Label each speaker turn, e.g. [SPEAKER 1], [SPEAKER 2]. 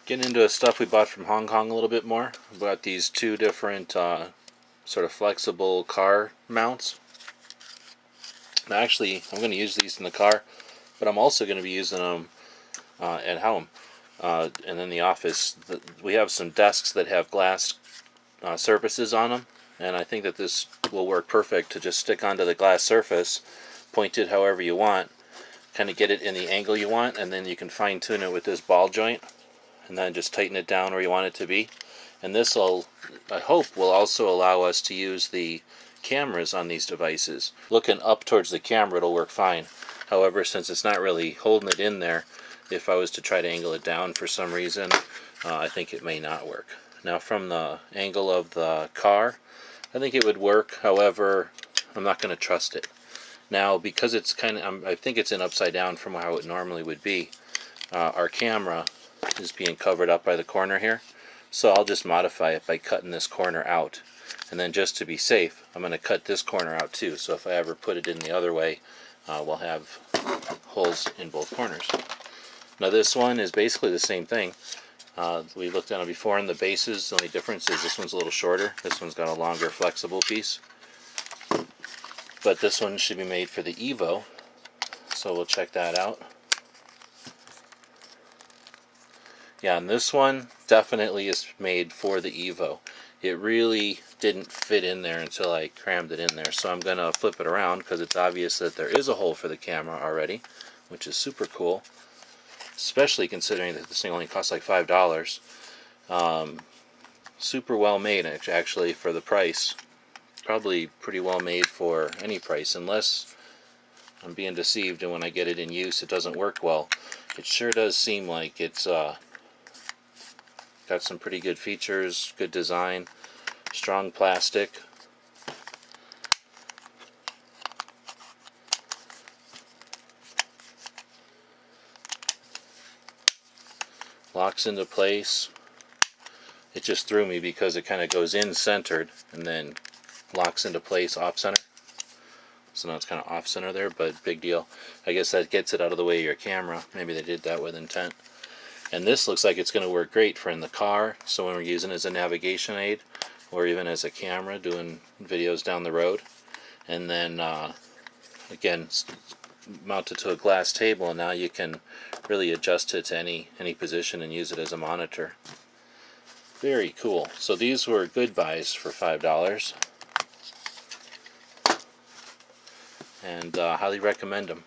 [SPEAKER 1] Getting into stuff we bought from Hong Kong a little bit more. We bought these two different sort of flexible car mounts. Now actually, I'm going to use these in the car, but I'm also going to be using them at home. And in the office, we have some desks that have glass surfaces on them, and I think that this will work perfect to just stick onto the glass surface, point it however you want, kind of get it in the angle you want, and then you can fine tune it with this ball joint, and then just tighten it down where you want it to be. And this will, I hope, will also allow us to use the cameras on these devices. Looking up towards the camera, it'll work fine. However, since it's not really holding it in there, if I was to try to angle it down for some reason, I think it may not work. Now from the angle of the car, I think it would work. However, I'm not going to trust it. Now because it's kind of, I think it's in upside down from how it normally would be, our camera is being covered up by the corner here. So I'll just modify it by cutting this corner out. And then just to be safe, I'm going to cut this corner out too. So if I ever put it in the other way, we'll have holes in both corners. Now this one is basically the same thing. We looked at it before in the bases. The only difference is this one's a little shorter. This one's got a longer flexible piece. But this one should be made for the Evo. So we'll check that out. Yeah, and this one definitely is made for the Evo. It really didn't fit in there until I crammed it in there. So I'm going to flip it around because it's obvious that there is a hole for the camera already, which is super cool. Especially considering that this thing only costs like $5. Super well made actually for the price. Probably pretty well made for any price, unless I'm being deceived and when I get it in use it doesn't work well. It sure does seem like it's got some pretty good features, good design, strong plastic. Locks into place. It just threw me because it kind of goes in centered and then locks into place off center. So now it's kind of off center there, but big deal. I guess that gets it out of the way of your camera. Maybe they did that with intent. And this looks like it's going to work great for in the car, so when we're using it as a navigation aid or even as a camera doing videos down the road. And then again, mounted to a glass table, and now you can really adjust it to any position and use it as a monitor. Very cool. So these were good buys for $5, and highly recommend them.